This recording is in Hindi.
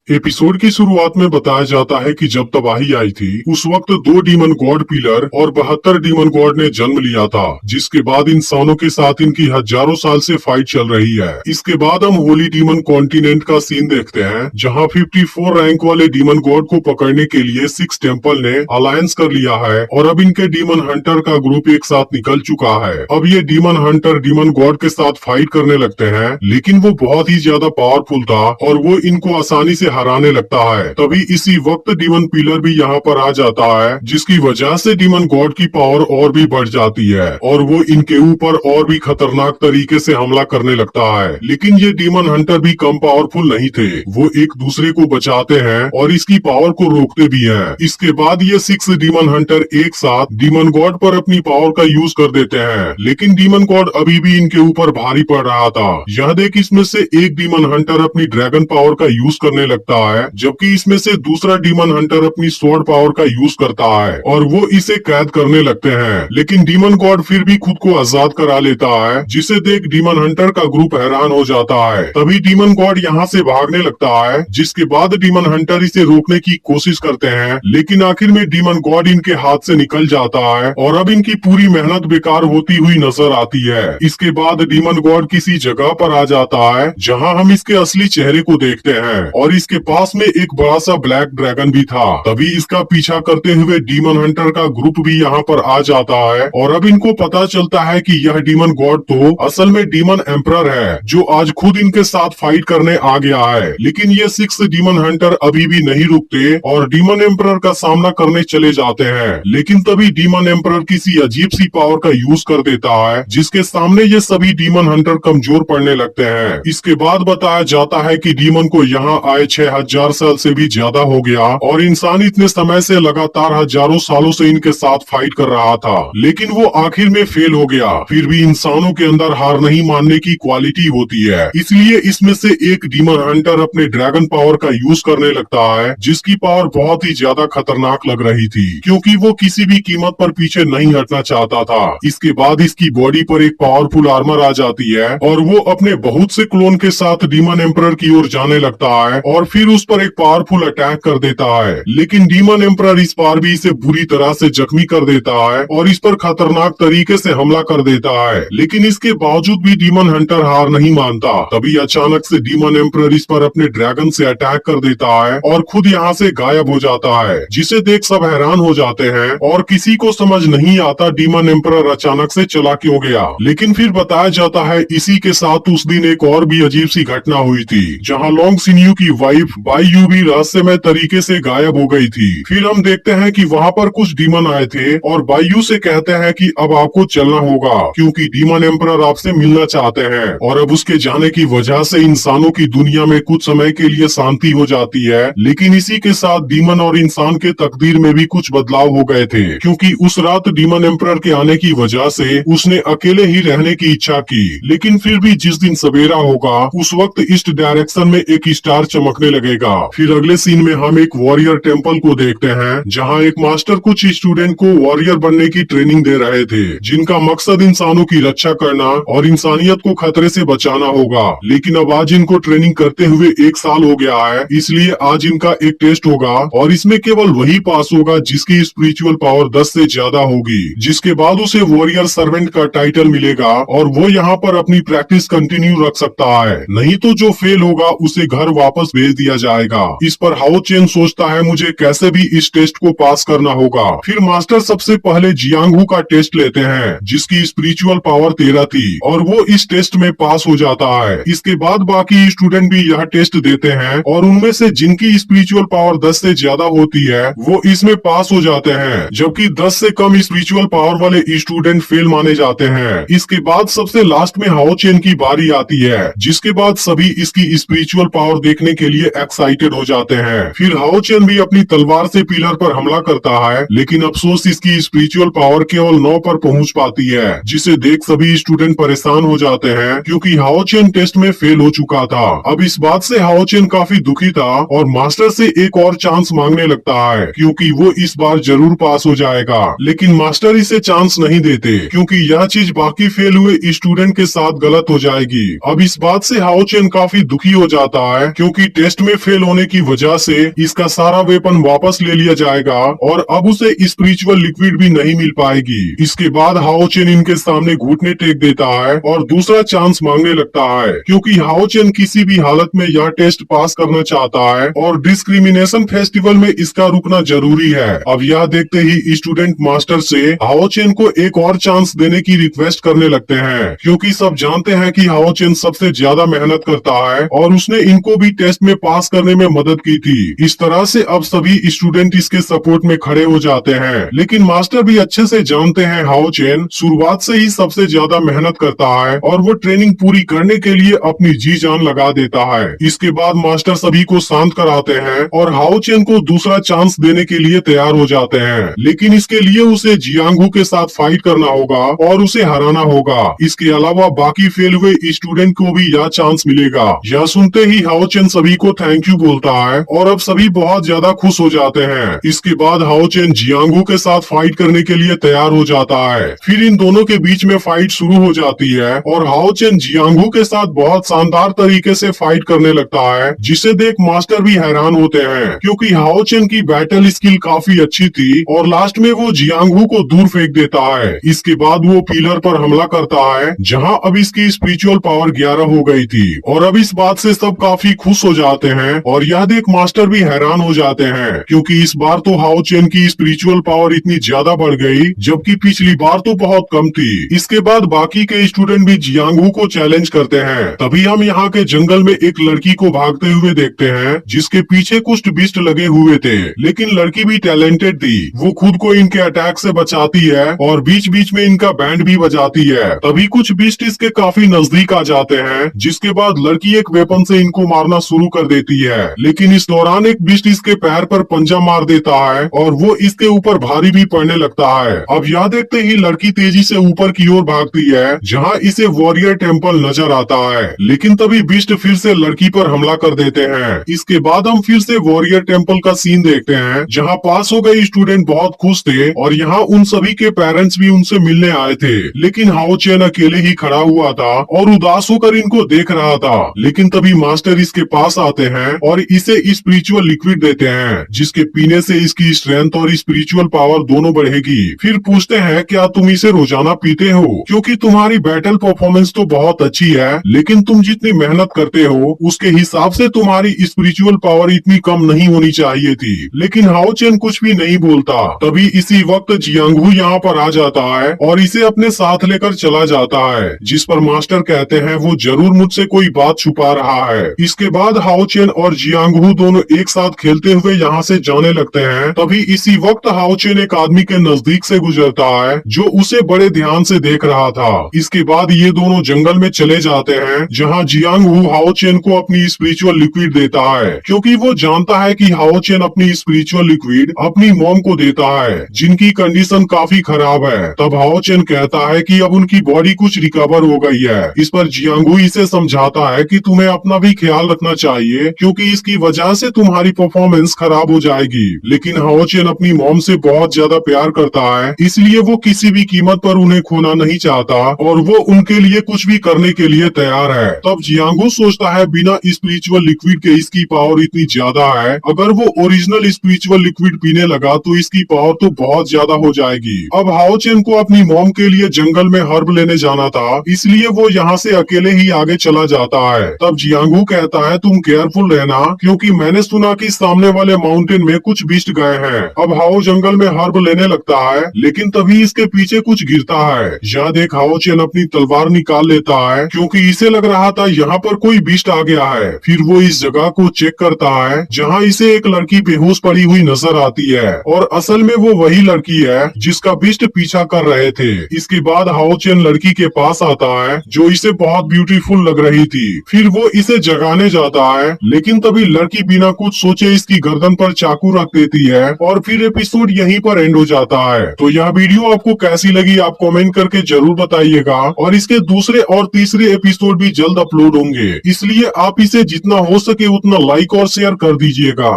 एपिसोड की शुरुआत में बताया जाता है कि जब तबाही आई थी उस वक्त 2 डीमन गॉड पिलर और 72 डीमन गॉड ने जन्म लिया था, जिसके बाद इंसानों के साथ इनकी हजारों साल से फाइट चल रही है। इसके बाद हम होली डीमन कॉन्टिनेंट का सीन देखते हैं, जहां 54 रैंक वाले डीमन गॉड को पकड़ने के लिए 6 टेम्पल ने अलायंस कर लिया है और अब इनके डीमन हंटर का ग्रुप एक साथ निकल चुका है। अब ये डीमन हंटर डीमन गॉड के साथ फाइट करने लगते हैं, लेकिन वो बहुत ही ज्यादा पावरफुल था और वो इनको आसानी से हराने लगता है। तभी इसी वक्त डीमन पिलर भी यहाँ पर आ जाता है, जिसकी वजह से डीमन गॉड की पावर और भी बढ़ जाती है और वो इनके ऊपर और भी खतरनाक तरीके से हमला करने लगता है। लेकिन ये डीमन हंटर भी कम पावरफुल नहीं थे, वो एक दूसरे को बचाते हैं और इसकी पावर को रोकते भी हैं। इसके बाद ये 6 डीमन हंटर एक साथ डीमन गॉड पर अपनी पावर का यूज कर देते हैं, लेकिन डीमन गॉड अभी भी इनके ऊपर भारी पड़ रहा था। यह देख इसमें से एक डीमन हंटर अपनी ड्रैगन पावर का यूज करने लगता है, जबकि इसमें से दूसरा डीमन हंटर अपनी स्वॉर्ड पावर का यूज करता है और वो इसे कैद करने लगते हैं। लेकिन डीमन गॉड फिर भी खुद को आजाद करा लेता है, जिसे देख डीमन हंटर का ग्रुप हैरान हो जाता है। तभी डीमन गॉड यहाँ से भागने लगता है, जिसके बाद डीमन हंटर इसे रोकने की कोशिश करते हैं, लेकिन आखिर में डीमन गॉड इनके हाथ से निकल जाता है और अब इनकी पूरी मेहनत बेकार होती हुई नजर आती है। इसके बाद डीमन गॉड किसी जगह पर आ जाता है, जहाँ हम इसके असली चेहरे को देखते हैं और इसके पास में एक बड़ा सा ब्लैक ड्रैगन भी था। तभी इसका पीछा करते हुए डीमन हंटर का ग्रुप भी यहाँ पर आ जाता है और अब इनको पता चलता है कि यह डीमन गॉड तो असल में डीमन एम्परर है, जो आज खुद इनके साथ फाइट करने आ गया है। लेकिन ये 6 डीमन हंटर अभी भी नहीं रुकते और डीमन एम्परर का सामना करने चले जाते हैं। लेकिन तभी डीमन एम्परर किसी अजीब सी पावर का यूज कर देता है, जिसके सामने ये सभी डीमन हंटर कमजोर पड़ने लगते हैं। इसके बाद बताया जाता है कि डीमन को यहाँ आए 6000 साल से भी ज्यादा हो गया और इंसान इतने समय से लगातार हजारों सालों से इनके साथ फाइट कर रहा था, लेकिन वो आखिर में फेल हो गया। फिर भी इंसानों के अंदर हार नहीं मानने की क्वालिटी होती है, इसलिए इसमें से एक डीमन हंटर अपने ड्रैगन पावर का यूज करने लगता है, जिसकी पावर बहुत ही ज्यादा खतरनाक लग रही थी, क्योंकि वो किसी भी कीमत पर पीछे नहीं हटना चाहता था। इसके बाद इसकी बॉडी पर एक पावरफुल आर्मर आ जाती है और वो अपने बहुत से क्लोन के साथ डीमन एम्परर की ओर जाने लगता है और फिर उस पर एक पावरफुल अटैक कर देता है। लेकिन डीमन एम्परर इस बार भी इसे बुरी तरह से जख्मी कर देता है और इस पर खतरनाक तरीके से हमला कर देता है। लेकिन इसके बावजूद भी डीमन हंटर हार नहीं मानता। तभी अचानक से डीमन एम्परर इस पर अपने ड्रैगन से अटैक कर देता है और खुद यहाँ से गायब हो जाता है, जिसे देख सब हैरान हो जाते हैं और किसी को समझ नहीं आता डीमन एम्परर अचानक से चला क्यों गया। लेकिन फिर बताया जाता है इसी के साथ उस दिन एक और भी अजीब सी घटना हुई थी, जहाँ लॉन्ग सिन्यू की वाइफ बाईयू भी रहस्यमय तरीके से गायब हो गई थी। फिर हम देखते हैं कि वहाँ पर कुछ डीमन आए थे और बाईयू से कहते हैं कि अब आपको चलना होगा, क्योंकि डीमन एम्परर आपसे मिलना चाहते हैं। और अब उसके जाने की वजह से इंसानों की दुनिया में कुछ समय के लिए शांति हो जाती है। लेकिन इसी के साथ डीमन और इंसान के तकदीर में भी कुछ बदलाव हो गए थे, क्योंकि उस रात डीमन एम्परर के आने की वजह से उसने अकेले ही रहने की इच्छा की। लेकिन फिर भी जिस दिन सवेरा होगा उस वक्त ईस्ट डायरेक्शन में एक स्टार चमकने लगेगा। फिर अगले सीन में हम एक वॉरियर टेम्पल को देखते हैं, जहाँ एक मास्टर कुछ स्टूडेंट को वॉरियर बनने की ट्रेनिंग दे रहे थे, जिनका मकसद इंसानों की रक्षा करना और इंसानियत को खतरे से बचाना होगा। लेकिन अब आज इनको ट्रेनिंग करते हुए 1 साल हो गया है, इसलिए आज इनका एक टेस्ट होगा और इसमें केवल वही पास होगा जिसकी स्पिरिचुअल पावर 10 से ज्यादा होगी, जिसके बाद उसे वॉरियर सर्वेंट का टाइटल मिलेगा और वो यहाँ पर अपनी प्रैक्टिस कंटिन्यू रख सकता है। नहीं तो जो फेल होगा उसे घर वापस भेज दिया जाएगा। इस पर हाओ चेन सोचता है मुझे कैसे भी इस टेस्ट को पास करना होगा। फिर मास्टर सबसे पहले जियांगहू का टेस्ट लेते हैं, जिसकी स्पिरिचुअल पावर 13 थी और वो इस टेस्ट में पास हो जाता है। इसके बाद बाकी स्टूडेंट भी यह टेस्ट देते हैं और उनमें से जिनकी स्पिरिचुअल पावर 10 से ज्यादा होती है वो इसमें पास हो जाते हैं, जबकि 10 से कम स्पिरिचुअल पावर वाले स्टूडेंट फेल माने जाते हैं। इसके बाद सबसे लास्ट में हाओ चेन की बारी आती है, जिसके बाद सभी इसकी स्पिरिचुअल पावर देखने के लिए एक्साइटेड हो जाते हैं। फिर हाओ चेन भी अपनी तलवार से पिलर पर हमला करता है, लेकिन अफसोस इसकी स्पिरिचुअल पावर केवल 9 पर पहुंच पाती है, जिसे देख सभी स्टूडेंट परेशान हो जाते हैं, क्योंकि हाओ चेन टेस्ट में फेल हो चुका था। अब इस बात से हाओ चेन काफी दुखी था और मास्टर से एक और चांस मांगने लगता है, क्योंकि वो इस बार जरूर पास हो जाएगा। लेकिन मास्टर इसे चांस नहीं देते, क्योंकि यह चीज बाकी फेल हुए स्टूडेंट के साथ गलत हो जाएगी। अब इस बात से हाओ चेन काफी दुखी हो जाता है, क्योंकि टेस्ट टेस्ट में फेल होने की वजह से इसका सारा वेपन वापस ले लिया जाएगा और अब उसे स्पिरिचुअल लिक्विड भी नहीं मिल पाएगी। इसके बाद हाओ चेन इनके सामने घुटने टेक देता है और दूसरा चांस मांगने लगता है, क्योंकि हाओ चेन किसी भी हालत में यह टेस्ट पास करना चाहता है और डिस्क्रिमिनेशन फेस्टिवल में इसका रुकना जरूरी है। अब यह देखते ही स्टूडेंट मास्टर से हाओ चेन को एक और चांस देने की रिक्वेस्ट करने लगते हैं, क्योंकि सब जानते हैं कि हाओ चेन सबसे ज्यादा मेहनत करता है और उसने इनको भी टेस्ट में पास करने में मदद की थी। इस तरह से अब सभी स्टूडेंट इसके सपोर्ट में खड़े हो जाते हैं, लेकिन मास्टर भी अच्छे से जानते हैं हाओ चेन शुरुआत से ही सबसे ज्यादा मेहनत करता है और वो ट्रेनिंग पूरी करने के लिए अपनी जी जान लगा देता है। इसके बाद मास्टर सभी को शांत कराते हैं और हाओ चेन को दूसरा चांस देने के लिए तैयार हो जाते हैं, लेकिन इसके लिए उसे जियांगू के साथ फाइट करना होगा और उसे हराना होगा। इसके अलावा बाकी फेल हुए स्टूडेंट को भी यह चांस मिलेगा। यह सुनते ही हाओ चेन सभी को थैंक यू बोलता है और अब सभी बहुत ज्यादा खुश हो जाते हैं। इसके बाद हाओ चेन जियांगू के साथ फाइट करने के लिए तैयार हो जाता है। फिर इन दोनों के बीच में फाइट शुरू हो जाती है और हाओ चेन जियांगू के साथ बहुत शानदार तरीके से फाइट करने लगता है, जिसे देख मास्टर भी हैरान होते हैं, क्योंकि हाओ चेन की बैटल स्किल काफी अच्छी थी और लास्ट में वो जियांगू को दूर फेंक देता है। इसके बाद वो पिलर पर हमला करता है, जहां अब इसकी स्पिरिचुअल पावर 11 हो गई थी और अब इस बात से सब काफी खुश हो जाते हैं और यह देख मास्टर भी हैरान हो जाते हैं, क्योंकि इस बार तो हाओ चेन की स्पिरिचुअल पावर इतनी ज्यादा बढ़ गई, जबकि पिछली बार तो बहुत कम थी। इसके बाद बाकी के स्टूडेंट भी जियांगू को चैलेंज करते हैं। तभी हम यहाँ के जंगल में एक लड़की को भागते हुए देखते हैं, जिसके पीछे कुछ बिस्ट लगे हुए थे, लेकिन लड़की भी टैलेंटेड थी। वो खुद को इनके अटैक से बचाती है और बीच बीच में इनका बैंड भी बजाती है। तभी कुछ बिस्ट इसके काफी नजदीक आ जाते हैं, जिसके बाद लड़की एक वेपन से इनको मारना शुरू कर देती है, लेकिन इस दौरान एक बिस्ट इसके पैर पर पंजा मार देता है और वो इसके ऊपर भारी भी पड़ने लगता है। अब यह देखते ही लड़की तेजी से ऊपर की ओर भागती है, जहाँ इसे वॉरियर टेम्पल नजर आता है, लेकिन तभी बिस्ट फिर से लड़की पर हमला कर देते हैं। इसके बाद हम फिर से वॉरियर टेम्पल का सीन देखते हैं, जहाँ पास हो गए स्टूडेंट बहुत खुश थे और यहाँ उन सभी के पेरेंट्स भी उनसे मिलने आए थे, लेकिन हाओ चेन अकेले ही खड़ा हुआ था और उदास होकर इनको देख रहा था। लेकिन तभी मास्टर इसके पास आते हैं और इसे स्पिरिचुअल लिक्विड देते हैं, जिसके पीने से इसकी स्ट्रेंथ और स्पिरिचुअल पावर दोनों बढ़ेगी। फिर पूछते हैं क्या तुम इसे रोजाना पीते हो, क्योंकि तुम्हारी बैटल परफॉर्मेंस तो बहुत अच्छी है, लेकिन तुम जितनी मेहनत करते हो उसके हिसाब से तुम्हारी स्पिरिचुअल पावर इतनी कम नहीं होनी चाहिए थी। लेकिन हाओ चेन कुछ भी नहीं बोलता। तभी इसी वक्त जियांगू यहाँ पर आ जाता है और इसे अपने साथ लेकर चला जाता है, जिस पर मास्टर कहते हैं वो जरूर मुझसे कोई बात छुपा रहा है। इसके बाद हाओ चेन और जियांगू दोनों एक साथ खेलते हुए यहाँ से जाने लगते हैं। तभी इसी वक्त हाओ चेन एक आदमी के नजदीक से गुजरता है, जो उसे बड़े ध्यान से देख रहा था। इसके बाद ये दोनों जंगल में चले जाते हैं, जहाँ जियांगू हाओ चेन को अपनी स्पिरिचुअल लिक्विड देता है, क्योंकि वो जानता है कि हाओ चेन अपनी स्पिरिचुअल लिक्विड अपनी मॉम को देता है, जिनकी कंडीशन काफी खराब है। तब हाओ चेन कहता है कि अब उनकी बॉडी कुछ रिकवर हो गई है। इस पर जियांगू इसे समझाता है कि तुम्हें अपना भी ख्याल रखना चाहिए, क्योंकि इसकी वजह से तुम्हारी परफॉर्मेंस खराब हो जाएगी। लेकिन हाओ चेन अपनी मॉम से बहुत ज्यादा प्यार करता है, इसलिए वो किसी भी कीमत पर उन्हें खोना नहीं चाहता और वो उनके लिए कुछ भी करने के लिए तैयार है। तब जियांगू सोचता है बिना स्पिरिचुअल लिक्विड के इसकी पावर इतनी ज्यादा है, अगर वो ओरिजिनल स्पिरिचुअल लिक्विड पीने लगा तो इसकी पावर तो बहुत ज्यादा हो जाएगी। अब हाओ चेन को अपनी मॉम के लिए जंगल में हर्ब लेने जाना था, इसलिए वो यहाँ से अकेले ही आगे चला जाता है। तब जियांगू कहता है तुम केयरफुल रहना, क्योंकि मैंने सुना कि सामने वाले माउंटेन में कुछ बिस्ट गए हैं। अब हाओ जंगल में हर्ब लेने लगता है, लेकिन तभी इसके पीछे कुछ गिरता है। यह देख हाओ चेन अपनी तलवार निकाल लेता है, क्योंकि इसे लग रहा था यहाँ पर कोई बिस्ट आ गया है। फिर वो इस जगह को चेक करता है, जहाँ इसे एक लड़की बेहोश पड़ी हुई नजर आती है और असल में वो वही लड़की है जिसका बिस्ट पीछा कर रहे थे। इसके बाद हाओ चेन लड़की के पास आता है, जो इसे बहुत ब्यूटीफुल लग रही थी। फिर वो इसे जगाने जाता है, लेकिन तभी लड़की बिना कुछ सोचे इसकी गर्दन पर चाकू रख देती है और फिर एपिसोड यहीं पर एंड हो जाता है। तो यह वीडियो आपको कैसी लगी आप कमेंट करके जरूर बताइएगा, और इसके दूसरे और तीसरे एपिसोड भी जल्द अपलोड होंगे, इसलिए आप इसे जितना हो सके उतना लाइक और शेयर कर दीजिएगा।